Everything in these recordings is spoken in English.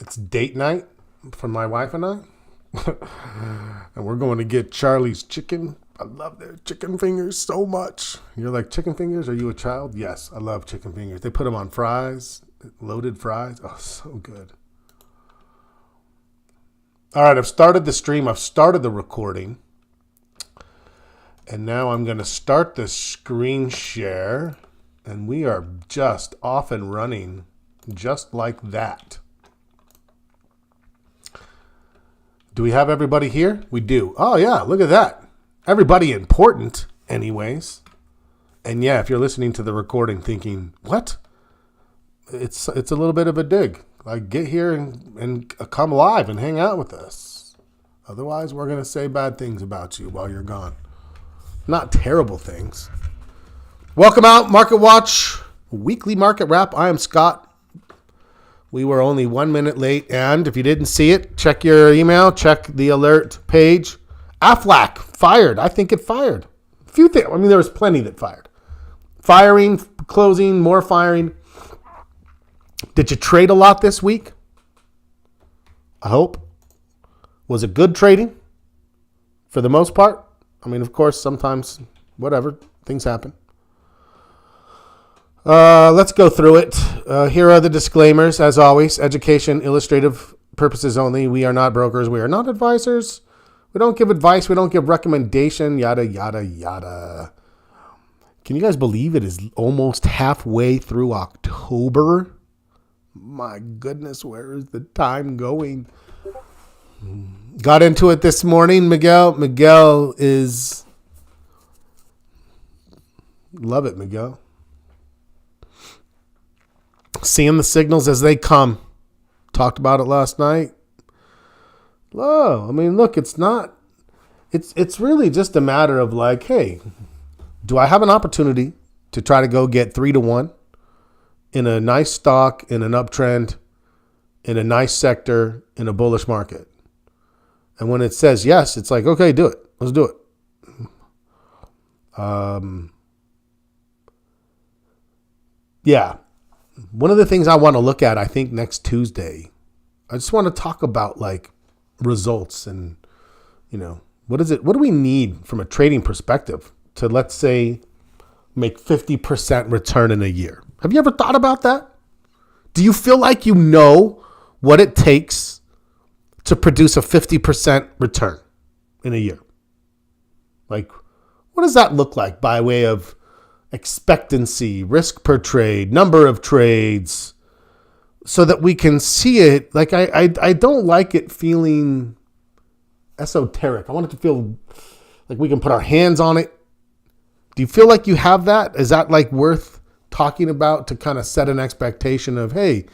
It's date night for my wife and I. And we're going to get Charlie's chicken. I love their chicken fingers so much. You're like, chicken fingers? Are you a child? Yes, I love chicken fingers. They put them on fries, loaded fries. Oh, so good. All right, I've started the stream. I've started the recording. And now I'm going to start the screen share. And we are just off and running just like that. Do we have everybody here? We do. Oh, yeah, look at that. Everybody important, anyways. And yeah, if you're listening to the recording thinking, what? It's a little bit of a dig. Like, get here and come live and hang out with us. Otherwise, we're going to say bad things about you while you're gone. Not terrible things. Welcome out, Market Watch, weekly market wrap. I am Scott. We were only 1 minute late, and if you didn't see it, check your email, check the alert page. Aflac fired. I think it fired. A few things. I mean, there was plenty that fired. Firing, closing, more firing. Did you trade a lot this week? I hope. Was it good trading? For the most part? I mean, of course, sometimes, whatever, things happen. Let's go through it. Here are the disclaimers. As always, education, illustrative purposes only. We are not brokers. We are not advisors. We don't give advice. We don't give recommendation. Yada, yada, yada. Can you guys believe it is almost halfway through October? My goodness, where is the time going? Got into it this morning, Miguel. Miguel is... Love it, Miguel. Seeing the signals as they come. Talked about it last night. Oh, I mean, look, it's not, it's really just a matter of like, hey, do I have an opportunity to try to go get 3-1 in a nice stock, in an uptrend, in a nice sector, in a bullish market? And when it says yes, it's like, okay, do it. Let's do it. Yeah. One of the things I want to look at, I think next Tuesday, I just want to talk about like results and, you know, what is it? What do we need from a trading perspective to, let's say, make 50% return in a year? Have you ever thought about that? Do you feel like you know what it takes to produce a 50% return in a year? Like, what does that look like by way of expectancy, risk per trade, number of trades, so that we can see it? Like, I don't like it feeling esoteric. I want it to feel like we can put our hands on it. Do you feel like you have that? Is that like worth talking about to kind of set an expectation of, hey,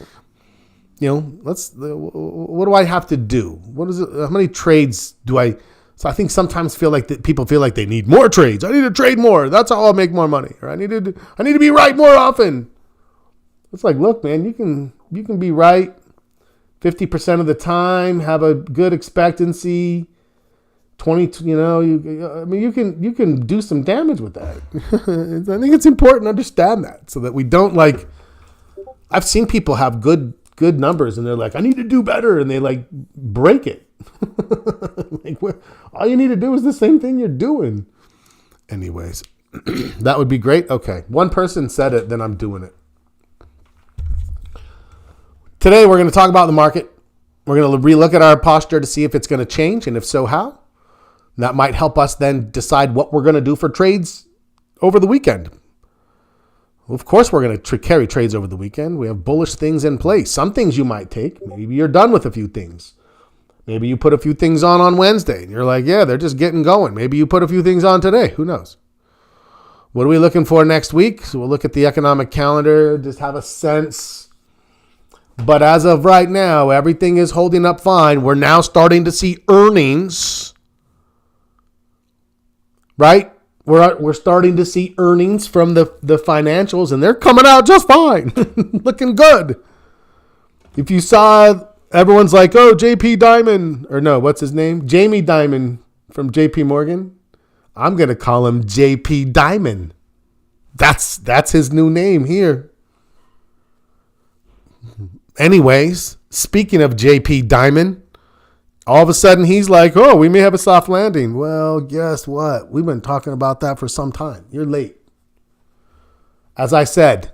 you know, what do I have to do? What is it? How many trades do I? So I think sometimes people feel like they need more trades. I need to trade more. That's how I'll make more money. Or I need to be right more often. It's like, look, man, you can be right 50% of the time, have a good expectancy, 20, you know, you can do some damage with that. I think it's important to understand that so that we don't like, I've seen people have good numbers and they're like, I need to do better, and they like break it. Like, all you need to do is the same thing you're doing. Anyways, that would be great. Okay, one person said it, then I'm doing it. Today we're going to talk about the market. We're going to relook at our posture to see if it's going to change, and if so, how. That might help us then decide what we're going to do for trades over the weekend. Of course, we're going to carry trades over the weekend. We have bullish things in place. Some things you might take. Maybe you're done with a few things. Maybe you put a few things on Wednesday, and you're like, yeah, they're just getting going. Maybe you put a few things on today. Who knows? What are we looking for next week? So we'll look at the economic calendar, just have a sense. But as of right now, everything is holding up fine. We're now starting to see earnings, right? We're starting to see earnings from the financials, and they're coming out just fine, looking good. If you saw, everyone's like, oh, JP Diamond, or no, what's his name? Jamie Dimon from JP Morgan. I'm going to call him JP Diamond. That's his new name here. anyways, speaking of JP Diamond, all of a sudden he's like, oh, we may have a soft landing. Well, guess what? We've been talking about that for some time. You're late. As I said,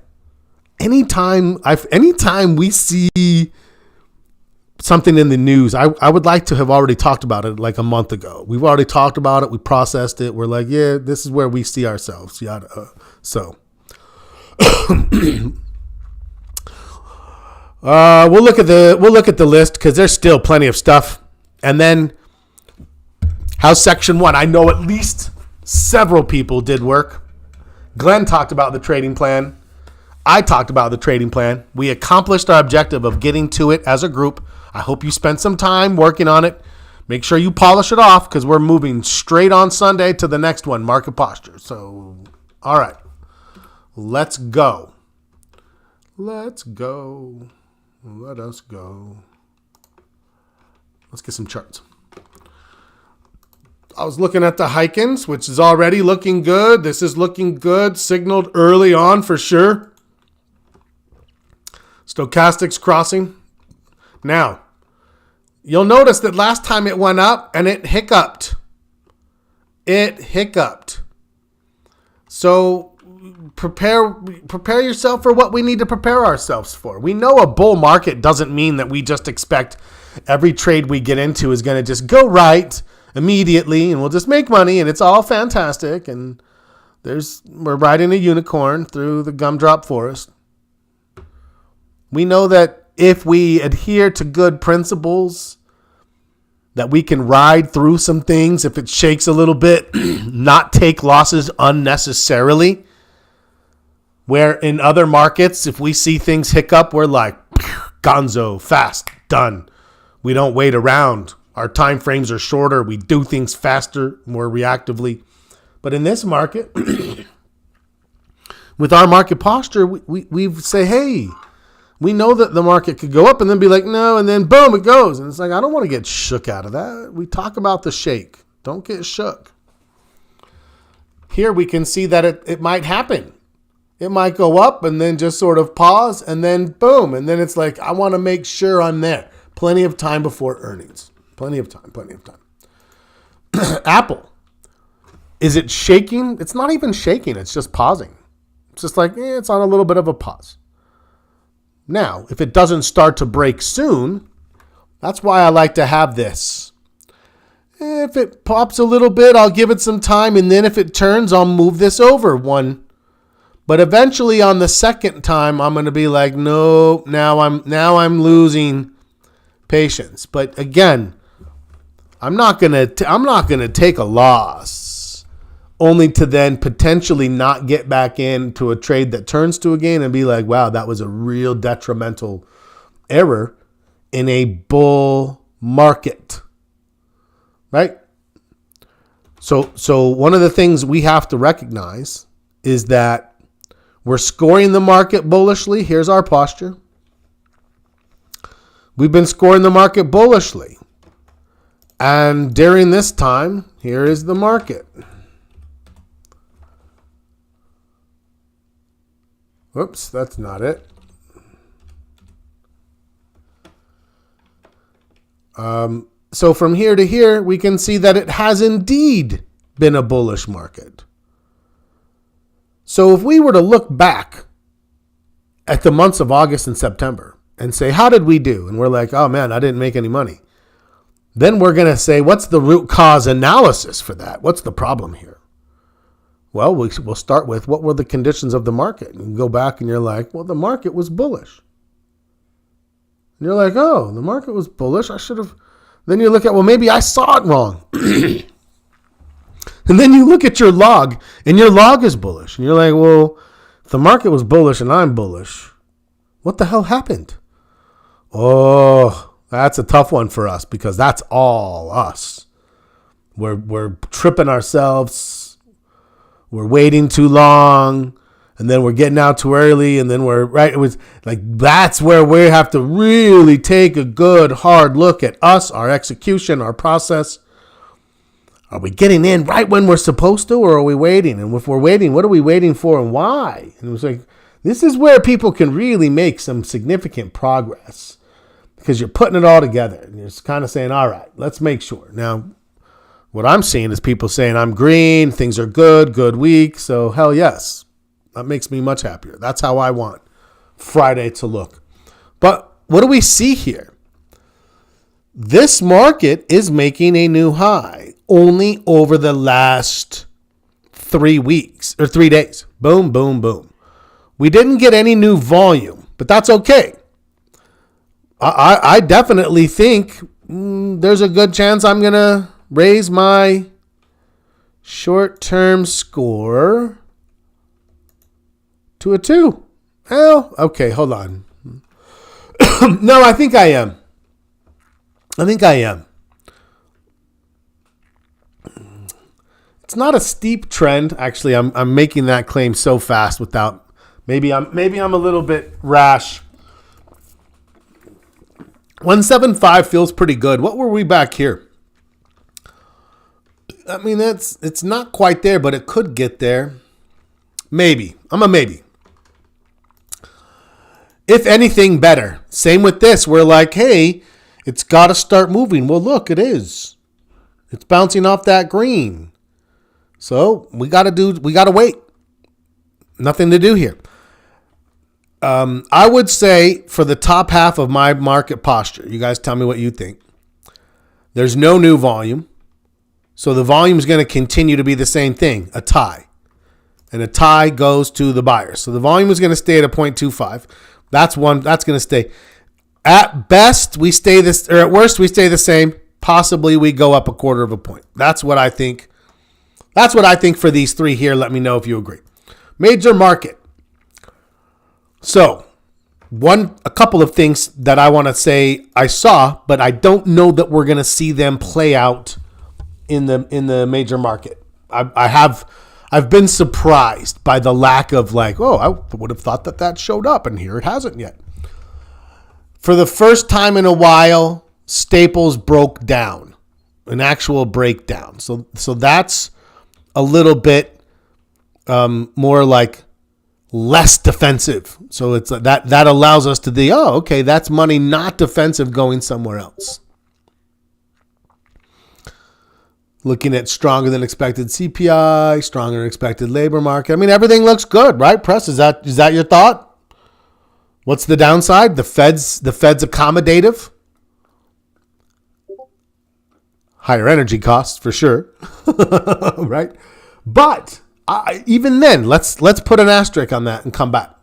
anytime we see something in the news, I would like to have already talked about it like a month ago. We've already talked about it. We processed it. We're like, yeah, this is where we see ourselves. Yada. So we'll look at the list because there's still plenty of stuff. And then how's section 1? I know at least several people did work. Glenn talked about the trading plan. I talked about the trading plan. We accomplished our objective of getting to it as a group. I hope you spent some time working on it. Make sure you polish it off because we're moving straight on Sunday to the next one, market posture. So, all right, let's go. Let's go. Let us go. Let's get some charts. I was looking at the Heikkens, which is already looking good. This is looking good. Signaled early on for sure. Stochastics crossing. Now, you'll notice that last time it went up and it hiccuped. So prepare yourself for what we need to prepare ourselves for. We know a bull market doesn't mean that we just expect every trade we get into is going to just go right immediately and we'll just make money and it's all fantastic and we're riding a unicorn through the gumdrop forest. We know that if we adhere to good principles, that we can ride through some things if it shakes a little bit, not take losses unnecessarily. Where in other markets, if we see things hiccup, we're like, gonzo, fast, done. We don't wait around. Our time frames are shorter. We do things faster, more reactively. But in this market, with our market posture, we say, hey, we know that the market could go up and then be like, no, and then boom, it goes. And it's like, I don't want to get shook out of that. We talk about the shake. Don't get shook. Here we can see that it might happen. It might go up and then just sort of pause and then boom. And then it's like, I want to make sure I'm there. Plenty of time before earnings. Plenty of time. Apple. Is it shaking? It's not even shaking. It's just pausing. It's just like, it's on a little bit of a pause. Now, if it doesn't start to break soon, that's why I like to have this. If it pops a little bit, I'll give it some time. And then if it turns, I'll move this over one. But eventually on the second time, I'm going to be like, no, now I'm losing patience. But again, I'm not going to take a loss only to then potentially not get back into a trade that turns to a gain and be like, wow, that was a real detrimental error in a bull market. Right? So one of the things we have to recognize is that we're scoring the market bullishly. Here's our posture. We've been scoring the market bullishly. And during this time, here is the market. Whoops, that's not it. So from here to here, we can see that it has indeed been a bullish market. So if we were to look back at the months of August and September and say, how did we do? And we're like, oh man, I didn't make any money. Then we're going to say, what's the root cause analysis for that? What's the problem here? Well, we'll start with what were the conditions of the market? And you go back and you're like, well, the market was bullish. And you're like, oh, the market was bullish. I should have. Then you look at, well, maybe I saw it wrong. And then you look at your log and your log is bullish. And you're like, well, if the market was bullish and I'm bullish, what the hell happened? Oh, that's a tough one for us because that's all us. We're tripping ourselves. We're waiting too long. And then we're getting out too early. And then we're right. It was like, that's where we have to really take a good hard look at us, our execution, our process. Are we getting in right when we're supposed to, or are we waiting? And if we're waiting, what are we waiting for and why? And it was like, This is where people can really make some significant progress because you're putting it all together and you're just kind of saying, all right, let's make sure. Now, what I'm seeing is people saying I'm green, things are good week. So hell yes, that makes me much happier. That's how I want Friday to look. But what do we see here? This market is making a new high only over the last 3 weeks or 3 days. Boom, boom, boom. We didn't get any new volume, but that's okay. I definitely think there's a good chance I'm going to raise my short-term score to a 2. Well, okay, hold on. No, I think I am. It's not a steep trend. Actually, I'm making that claim so fast without maybe I'm a little bit rash. 175 feels pretty good. What were we back here? I mean, it's not quite there, but it could get there. Maybe. I'm a maybe. If anything, better. Same with this. We're like, hey, it's got to start moving. Well, look, it is. It's bouncing off that green. So we got to wait. Nothing to do here. I would say for the top half of my market posture, you guys tell me what you think. There's no new volume. So the volume is going to continue to be the same thing, a tie. And a tie goes to the buyer. So the volume is going to stay at a 0.25. That's going to stay. At best, we stay this, or at worst, we stay the same. Possibly we go up a quarter of a point. That's what I think. That's what I think for these three here. Let me know if you agree. Major market. So, a couple of things that I want to say I saw, but I don't know that we're going to see them play out in the major market. I've been surprised by the lack of I would have thought that showed up, and here it hasn't yet. For the first time in a while, Staples broke down, an actual breakdown. So that's a little bit more like less defensive. So it's that allows us to think, oh, okay, that's money not defensive going somewhere else. Looking at stronger than expected CPI, stronger than expected labor market. I mean, everything looks good, right? Press, is that your thought? What's the downside? The Fed's accommodative. Higher energy costs for sure, right? But even then, let's put an asterisk on that and come back.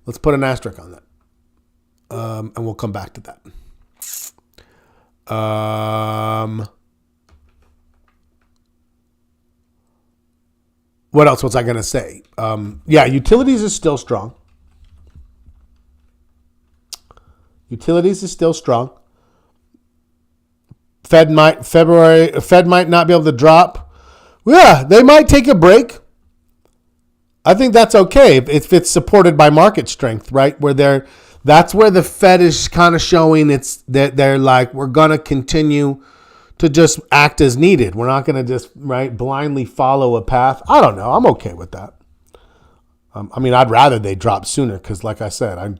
Let's put an asterisk on that, and we'll come back to that. What else was I going to say? Utilities is still strong. Fed might not be able to drop. Yeah, they might take a break. I think that's okay if it's supported by market strength, right? That's where the Fed is kind of showing they're like, we're gonna continue to just act as needed. We're not gonna just blindly follow a path. I don't know. I'm okay with that. I'd rather they drop sooner because, like I said, I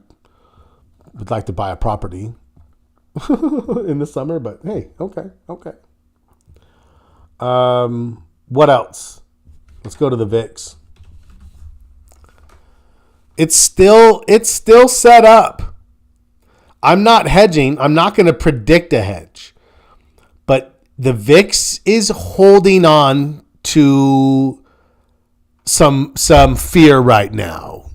would like to buy a property in the summer, but hey, okay. What else? Let's go to the VIX. It's still set up. I'm not hedging. I'm not going to predict a hedge, but the VIX is holding on to some fear right now.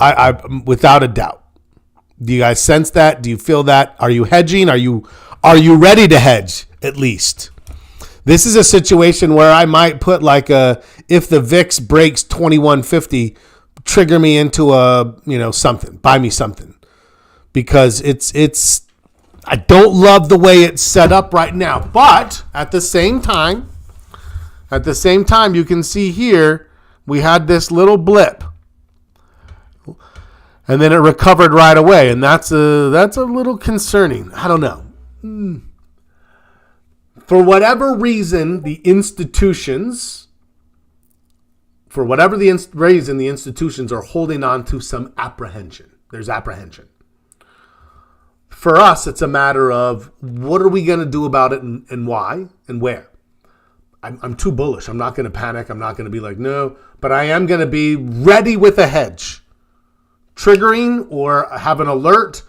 I without a doubt. Do you guys sense that? Do you feel that? Are you hedging? Are you ready to hedge at least? This is a situation where I might put if the VIX breaks 2150, trigger me into something, buy me something, because it's I don't love the way it's set up right now, but at the same time, you can see here we had this little blip. And then it recovered right away, and that's a little concerning. I don't know. For whatever reason, the institutions for whatever the reason, the institutions are holding on to some apprehension. There's apprehension. For us, it's a matter of what are we going to do about it and why and where. I'm too bullish. I'm not going to panic. I'm not going to be like, no, but I am going to be ready with a hedge. Triggering or have an alert.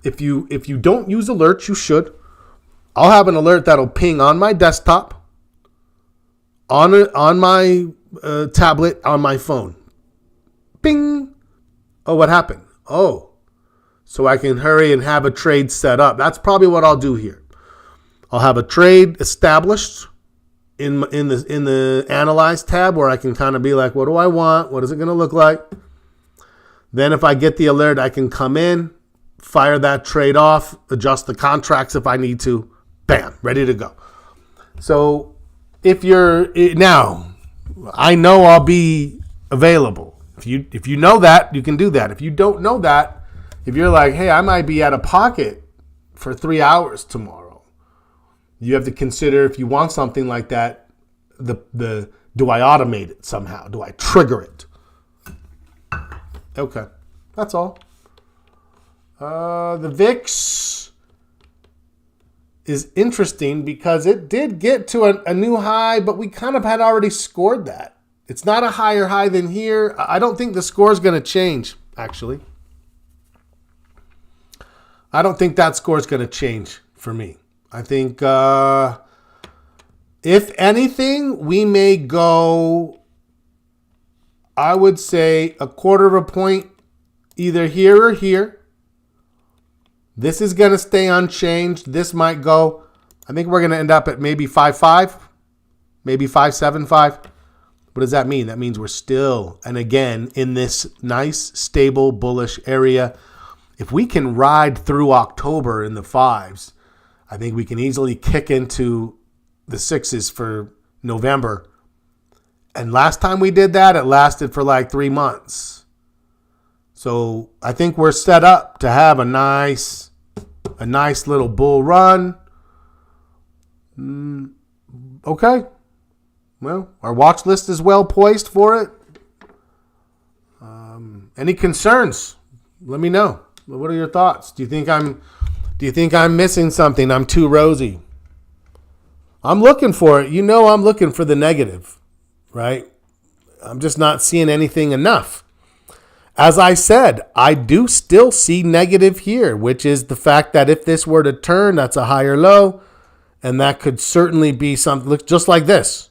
If you don't use alerts, you should. I'll have an alert that'll ping on my desktop, on my tablet, on my phone. Bing. Oh, what happened? Oh, so I can hurry and have a trade set up. That's probably what I'll do here. I'll have a trade established in the Analyze tab where I can kind of be like, what do I want? What is it going to look like? Then if I get the alert, I can come in, fire that trade off, adjust the contracts if I need to. Bam, ready to go. So if you're now, I know I'll be available. If you know that, you can do that. If you don't know that, if you're like, hey, I might be out of pocket for 3 hours tomorrow, you have to consider if you want something like that, do I automate it somehow? Do I trigger it? Okay, that's all. The VIX is interesting because it did get to a new high, but we kind of had already scored that. It's not a higher high than here. I don't think the score is going to change, actually. I don't think that score is going to change for me. I think, if anything, we may go, I would say, 1/4 point either here or here. This is going to stay unchanged. This might go, I think we're going to end up at maybe 5.5, maybe 5.75. What does that mean? That means we're still, and again, in this nice, stable, bullish area. If we can ride through October in the 5s, I think we can easily kick into the 6s for November. And last time we did that, it lasted for like 3 months. So I think we're set up to have a nice little bull run. Okay. Well, our watch list is well poised for it. Any concerns? Let me know. What are your thoughts? Do you think I'm missing something? I'm too rosy. I'm looking for it. I'm looking for the negative, right? I'm just not seeing anything enough. As I said, I do still see negative here, which is the fact that if this were to turn, that's a higher low, and that could certainly be something just like this.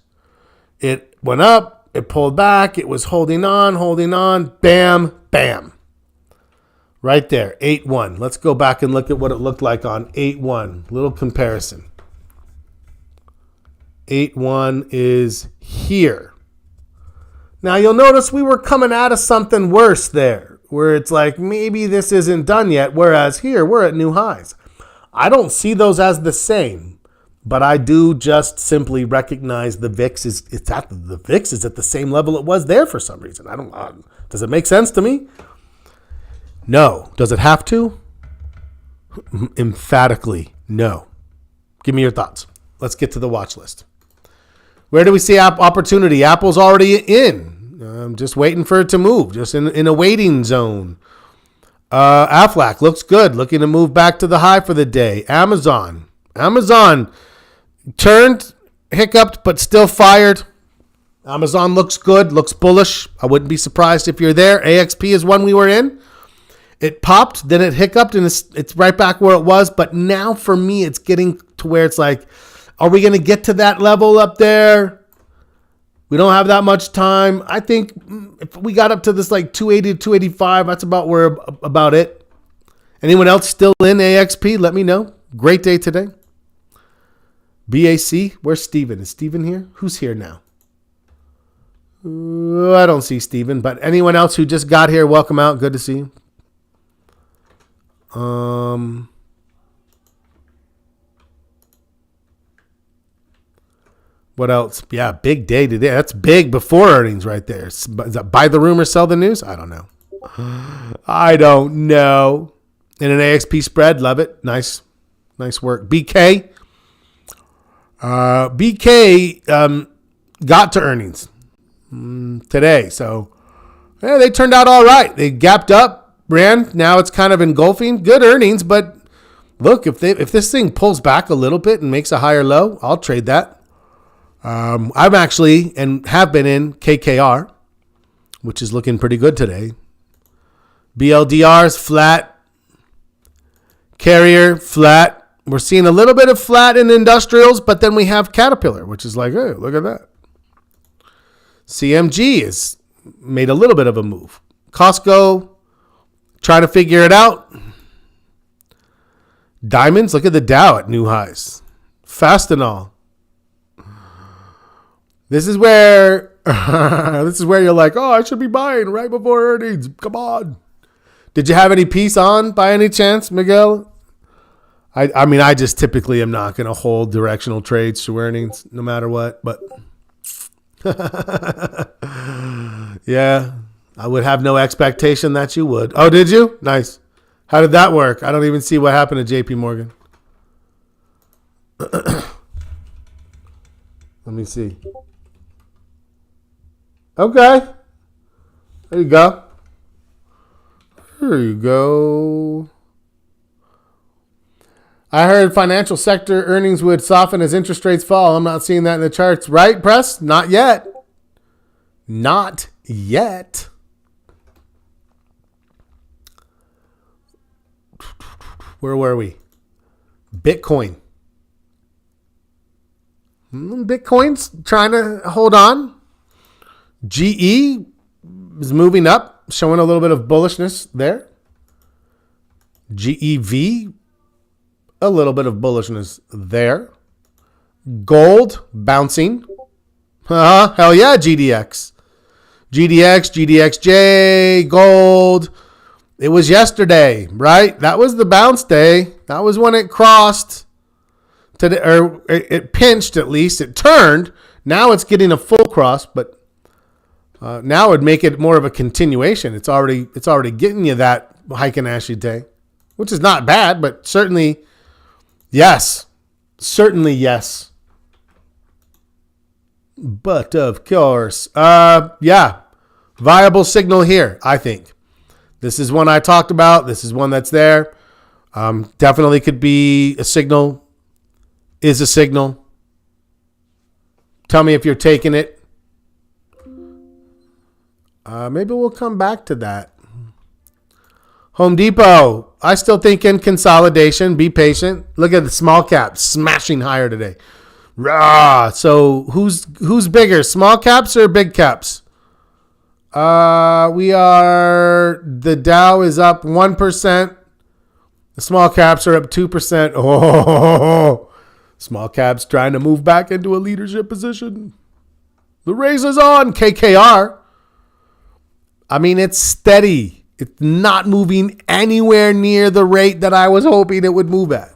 It went up, it pulled back, it was holding on, bam, bam. Right there, 8-1. Let's go back and look at what it looked like on 8-1. Little comparison. 8-1 is here. Now you'll notice we were coming out of something worse there, where it's like maybe this isn't done yet, whereas here we're at new highs. I don't see those as the same, but I do just simply recognize the VIX is at the same level it was there for some reason. Does it make sense to me? No. Does it have to? Emphatically, no. Give me your thoughts. Let's get to the watch list. Where do we see opportunity? Apple's already in. I'm just waiting for it to move, just in a waiting zone. Aflac looks good, looking to move back to the high for the day. Amazon turned, hiccuped, but still fired. Amazon looks good, looks bullish. I wouldn't be surprised if you're there. AXP is one we were in. It popped, then it hiccuped, and it's right back where it was. But now for me, it's getting to where it's like, are we going to get to that level up there? We don't have that much time. I think if we got up to this like 280 to 285, that's about it. Anyone else still in AXP? Let me know. Great day today. BAC, where's Steven? Is Steven here? Who's here now? I don't see Steven, but anyone else who just got here, welcome out. Good to see you. What else? Yeah, big day today. That's big before earnings right there. Is that buy the rumor, sell the news? I don't know. I don't know. And an AXP spread, love it. Nice work. BK. BK got to earnings. today. So yeah, they turned out all right. They gapped up, ran. Now it's kind of engulfing. Good earnings, but look, if this thing pulls back a little bit and makes a higher low, I'll trade that. I'm actually and have been in KKR, which is looking pretty good today. BLDR's flat. Carrier flat. We're seeing a little bit of flat in industrials, but then we have Caterpillar, which is like, hey, look at that. CMG has made a little bit of a move. Costco, trying to figure it out. Diamonds, look at the Dow at new highs. Fastenal. This is where you're like, oh, I should be buying right before earnings. Come on. Did you have any piece on by any chance, Miguel? I mean, I just typically am not going to hold directional trades to earnings no matter what. But yeah, I would have no expectation that you would. Oh, did you? Nice. How did that work? I don't even see what happened to JP Morgan. Let me see. Okay. There you go. There you go. I heard financial sector earnings would soften as interest rates fall. I'm not seeing that in the charts. Right, Press? Not yet. Not yet. Where were we? Bitcoin. Bitcoin's trying to hold on. GE is moving up, showing a little bit of bullishness there. GEV, a little bit of bullishness there. Gold bouncing. Hell yeah, GDX. GDXJ, gold. It was yesterday, right? That was the bounce day. That was when it crossed. Or it pinched at least. It turned. Now it's getting a full cross, but now it would make it more of a continuation. It's already getting you that Heikin-Ashi day, which is not bad, but certainly yes. Certainly yes. But of course, yeah, viable signal here, I think. This is one I talked about. This is one that's there. Definitely could be a signal. Is a signal. Tell me if you're taking it. Maybe we'll come back to that. Home Depot. I still think in consolidation. Be patient. Look at the small caps smashing higher today. Rah. So who's bigger, small caps or big caps? The Dow is up 1%. The small caps are up 2%. Oh, small caps trying to move back into a leadership position. The race is on. KKR. I mean, it's steady. It's not moving anywhere near the rate that I was hoping it would move at.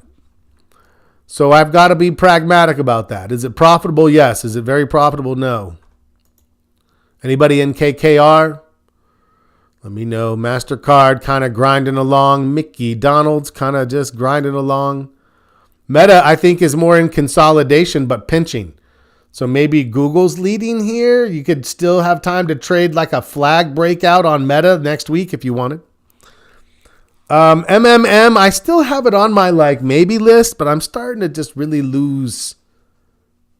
So I've got to be pragmatic about that. Is it profitable? Yes. Is it very profitable? No. Anybody in KKR? Let me know. MasterCard kind of grinding along. Mickey Donald's kind of just grinding along. Meta, I think, is more in consolidation but pinching. So maybe Google's leading here. You could still have time to trade like a flag breakout on Meta next week if you wanted. MMM, I still have it on my like maybe list, but I'm starting to just really lose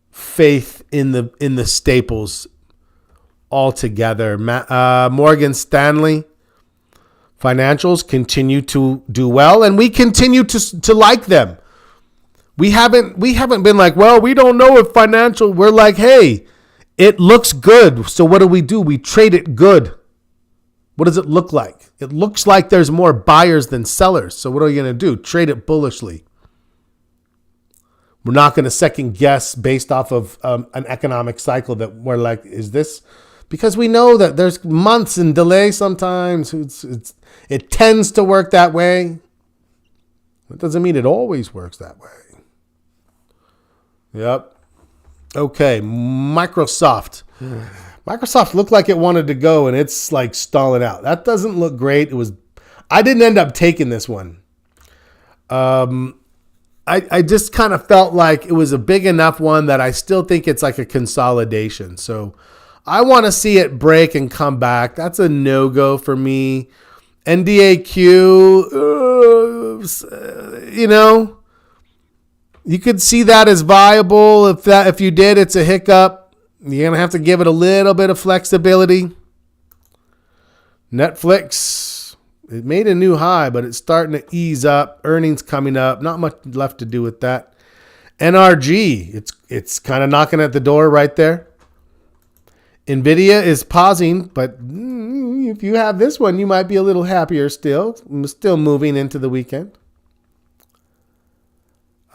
faith in the staples altogether. Morgan Stanley financials continue to do well, and we continue to like them. We haven't been like, well, we don't know if financial. We're like, hey, it looks good. So what do? We trade it good. What does it look like? It looks like there's more buyers than sellers. So what are you going to do? Trade it bullishly. We're not going to second guess based off of an economic cycle that we're like, is this? Because we know that there's months in delay sometimes. It tends to work that way. That doesn't mean it always works that way. Yep. Okay. Microsoft. Microsoft looked like it wanted to go, and it's like stalling out. That doesn't look great. I didn't end up taking this one. I just kind of felt like it was a big enough one that I still think it's like a consolidation. So I want to see it break and come back. That's a no-go for me. NDAQ, you could see that as viable. If you did, it's a hiccup. You're going to have to give it a little bit of flexibility. Netflix, it made a new high, but it's starting to ease up. Earnings coming up. Not much left to do with that. NRG, it's kind of knocking at the door right there. NVIDIA is pausing, but if you have this one, you might be a little happier still. I'm still moving into the weekend.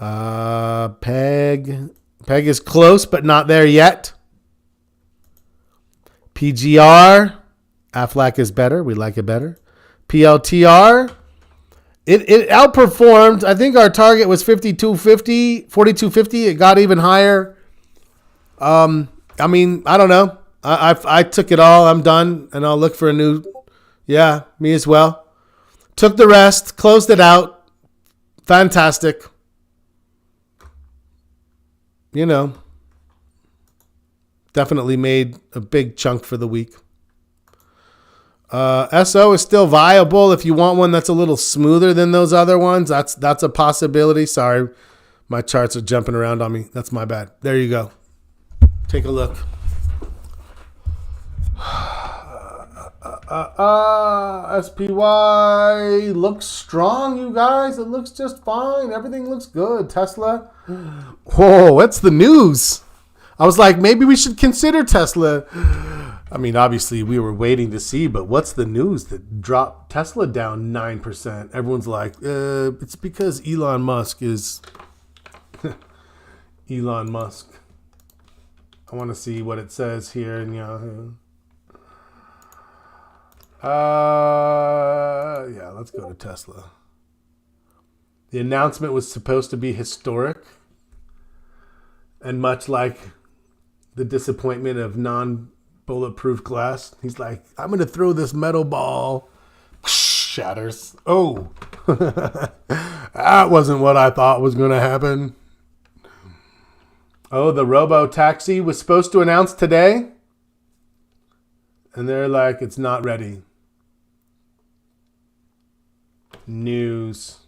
PEG is close, but not there yet. PGR, Aflac is better. We like it better. PLTR, it outperformed. I think our target was 42.50. It got even higher. I don't know. I took it all. I'm done, and I'll look for a new. Yeah, me as well. Took the rest, closed it out. Fantastic. Definitely made a big chunk for the week. SO is still viable if you want one that's a little smoother than those other ones. That's a possibility. Sorry, my charts are jumping around on me. That's my bad. There you go. Take a look. SPY looks strong, you guys. It looks just fine. Everything looks good. Tesla. Whoa, what's the news? I was like, maybe we should consider Tesla. Obviously we were waiting to see, but what's the news that dropped Tesla down 9%? Everyone's like, it's because Elon Musk is Elon Musk. I want to see what it says here in Yahoo. Yeah, let's go to Tesla. The announcement was supposed to be historic. And much like the disappointment of non-bulletproof glass, he's like, I'm going to throw this metal ball. Shatters. Oh, that wasn't what I thought was going to happen. Oh, the robo-taxi was supposed to announce today. And they're like, it's not ready. News.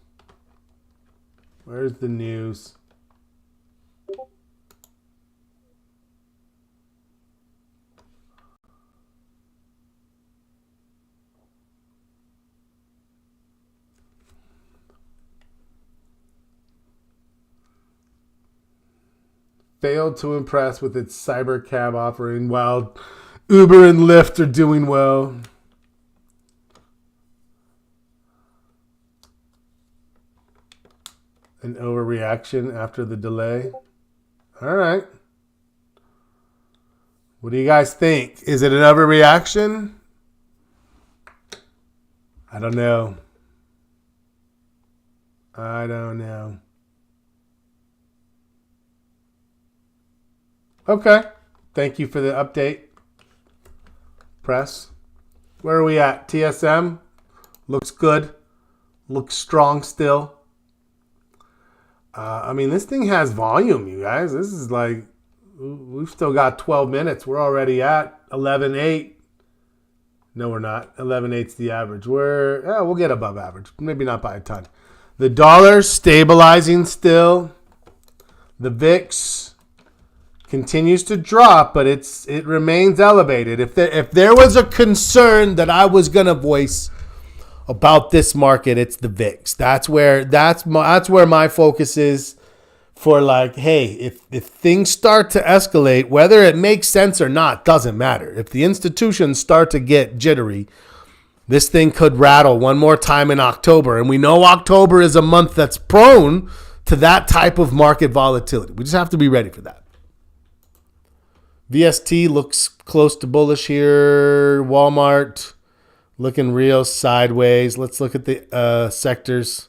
Where's the news? Failed to impress with its cyber cab offering while Uber and Lyft are doing well. An overreaction after the delay. All right. What do you guys think? Is it an overreaction? I don't know. Okay. Thank you for the update. Press. Where are we at? TSM looks good. Looks strong still. This thing has volume, you guys. This is like, we've still got 12 minutes. We're already at 11.8. No, we're not. 11.8's the average. We'll get above average. Maybe not by a ton. The dollar stabilizing still. The VIX continues to drop, but it remains elevated. If there was a concern that I was going to voice about this market, it's the VIX. That's where my focus is for, like, hey, if things start to escalate, whether it makes sense or not, doesn't matter. If the institutions start to get jittery, this thing could rattle one more time in October. And we know October is a month that's prone to that type of market volatility. We just have to be ready for that. VST looks close to bullish here. Walmart looking real sideways. Let's look at the sectors.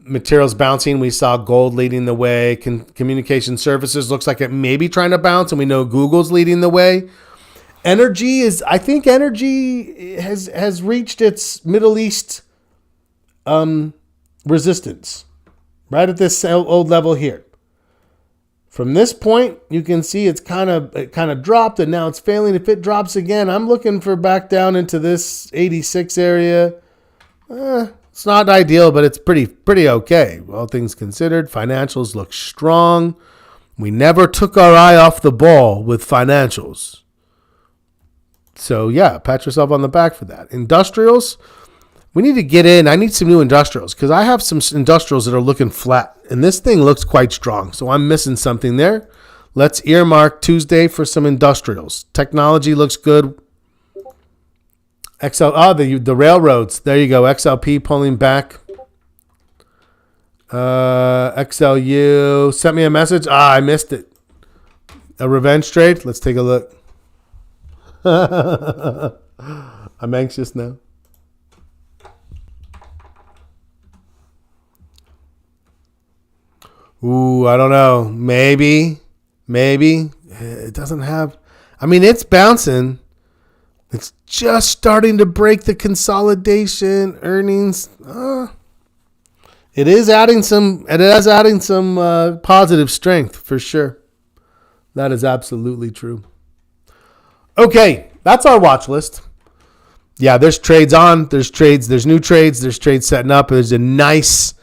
Materials bouncing. We saw gold leading the way. Communication services looks like it may be trying to bounce, and we know Google's leading the way. Energy has reached its Middle East resistance right at this old level here. From this point, you can see it kind of dropped, and now it's failing. If it drops again, I'm looking for back down into this 86 area. It's not ideal, but it's pretty okay. All things considered, financials look strong. We never took our eye off the ball with financials. So yeah, pat yourself on the back for that. Industrials, we need to get in. I need some new industrials because I have some industrials that are looking flat, and this thing looks quite strong. So I'm missing something there. Let's earmark Tuesday for some industrials. Technology looks good. The railroads. There you go. XLP pulling back. XLU sent me a message. I missed it. A revenge trade. Let's take a look. I'm anxious now. Ooh, I don't know. Maybe. It doesn't have... I mean, it's bouncing. It's just starting to break the consolidation earnings. It is adding some positive strength for sure. That is absolutely true. Okay, that's our watch list. Yeah, there's trades on. There's new trades. There's trades setting up. There's a nice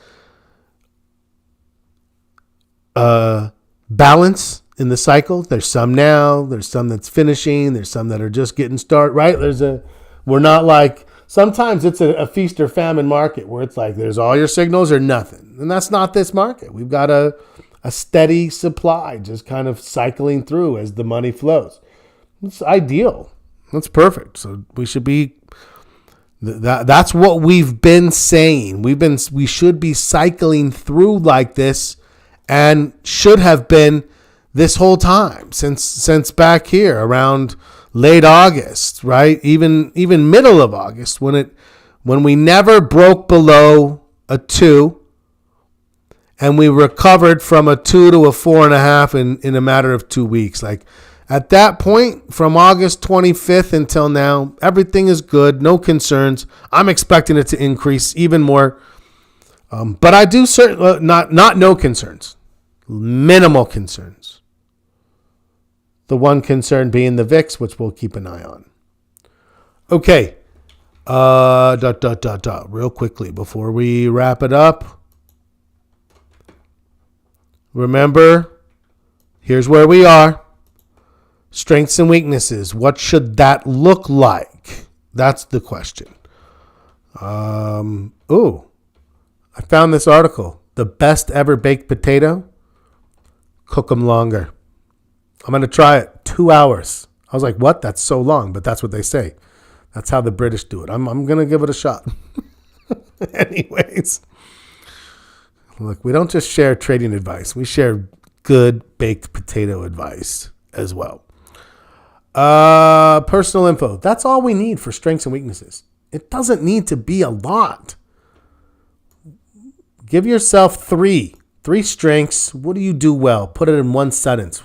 balance in the cycle. There's some now. There's some that's finishing. There's some that are just getting started. Right? We're not like, sometimes it's a feast or famine market where it's like there's all your signals or nothing, and that's not this market. We've got a steady supply, just kind of cycling through as the money flows. It's ideal. That's perfect. So we should be. That's what we've been saying. We should be cycling through like this, and should have been this whole time since back here around late August, right? Even middle of August when we never broke below a 2, and we recovered from a 2 to a 4.5 in a matter of 2 weeks. Like at that point, from August 25th until now, everything is good, no concerns. I'm expecting it to increase even more, but I do certainly not no concerns, minimal concerns. The one concern being the VIX, which we'll keep an eye on. Okay. Real quickly before we wrap it up. Remember, here's where we are. Strengths and weaknesses. What should that look like? That's the question. I found this article. The best ever baked potato. Cook them longer. I'm going to try it. 2 hours. I was like, what? That's so long. But that's what they say. That's how the British do it. I'm going to give it a shot. Anyways. Look, we don't just share trading advice. We share good baked potato advice as well. Personal info. That's all we need for strengths and weaknesses. It doesn't need to be a lot. Give yourself three strengths. What do you do well? Put it in one sentence.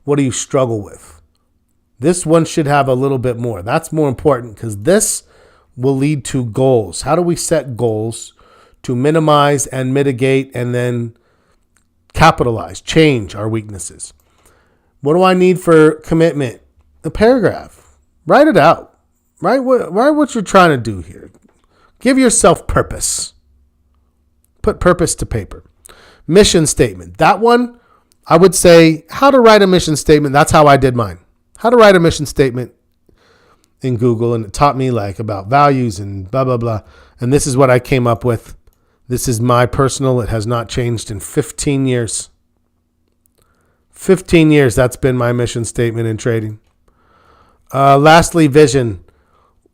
What do you struggle with? This one should have a little bit more. That's more important because this will lead to goals. How do we set goals to minimize and mitigate and then capitalize, change our weaknesses? What do I need for commitment? A paragraph. Write it out. Write what you're trying to do here. Give yourself purpose. Put purpose to paper. Mission statement. That one, I would say how to write a mission statement. That's how I did mine. How to write a mission statement in Google. And it taught me like about values and blah, blah, blah. And this is what I came up with. This is my personal. It has not changed in 15 years. 15 years. That's been my mission statement in trading. Lastly, vision.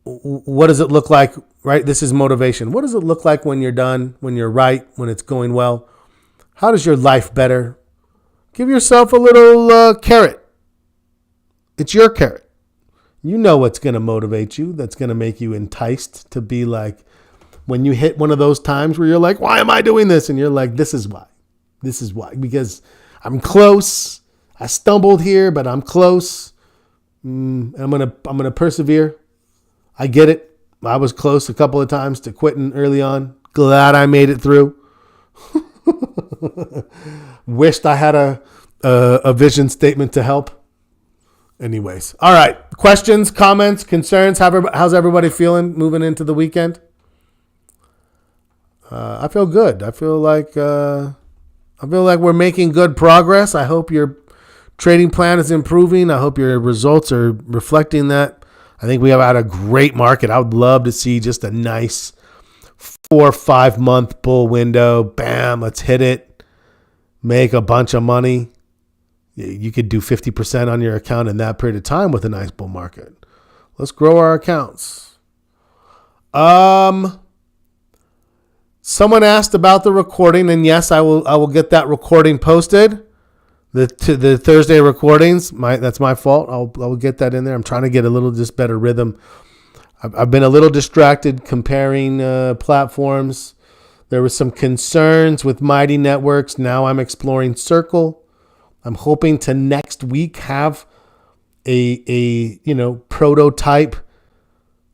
What does it look like? Right? This is motivation. What does it look like when you're done, when you're right, when it's going well? How does your life better? Give yourself a little carrot. It's your carrot. You know what's going to motivate you. That's going to make you enticed to be like, when you hit one of those times where you're like, why am I doing this? And you're like, this is why. This is why. Because I'm close. I stumbled here, but I'm close. I'm gonna persevere. I get it. I was close a couple of times to quitting early on. Glad I made it through. Wished I had a a vision statement to help. Anyways, all right. Questions, comments, concerns? How's everybody feeling moving into the weekend? I feel good. I feel like we're making good progress. I hope your trading plan is improving. I hope your results are reflecting that. I think we have had a great market. I would love to see just a nice 4 or 5 month bull window. Bam, let's hit it. Make a bunch of money. You could do 50% on your account in that period of time with a nice bull market. Let's grow our accounts. Someone asked about the recording, and yes, I will get that recording posted. The Thursday recordings. That's my fault. I will get that in there. I'm trying to get a little just better rhythm. I've been a little distracted comparing platforms. There was some concerns with Mighty Networks. Now I'm exploring Circle. I'm hoping to next week have a prototype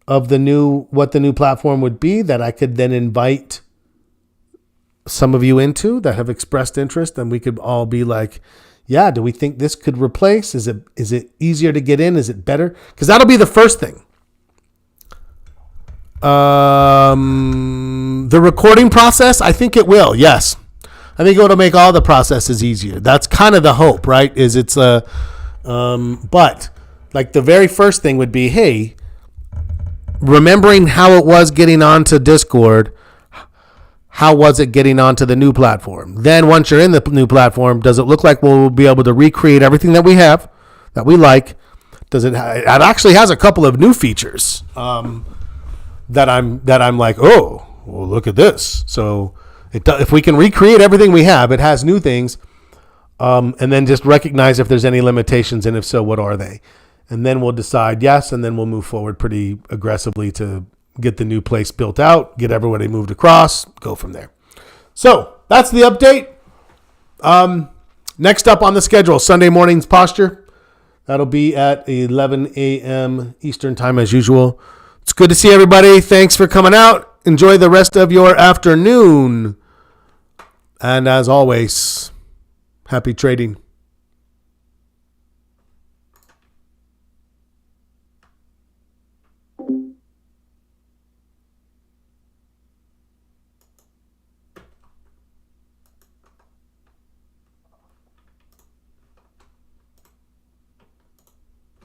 of what the new platform would be that I could then invite some of you into that have expressed interest, and we could all be like, yeah, do we think this could replace? Is it easier to get in? Is it better? Because that'll be the first thing. The recording process, I think it will. Yes. I think it'll make all the processes easier. That's kind of the hope, right? But like the very first thing would be, hey, remembering how it was getting onto Discord, how was it getting onto the new platform? Then once you're in the new platform, does it look like we'll be able to recreate everything that we have, that we like? It actually has a couple of new features that I'm like, oh, well, look at this. So if we can recreate everything we have, it has new things, and then just recognize if there's any limitations, and if so, what are they? And then we'll decide yes, and then we'll move forward pretty aggressively to get the new place built out, get everybody moved across, go from there. So that's the update. Next up on the schedule, Sunday morning's posture. That'll be at 11 a.m. Eastern time as usual. It's good to see everybody. Thanks for coming out. Enjoy the rest of your afternoon. And as always, happy trading.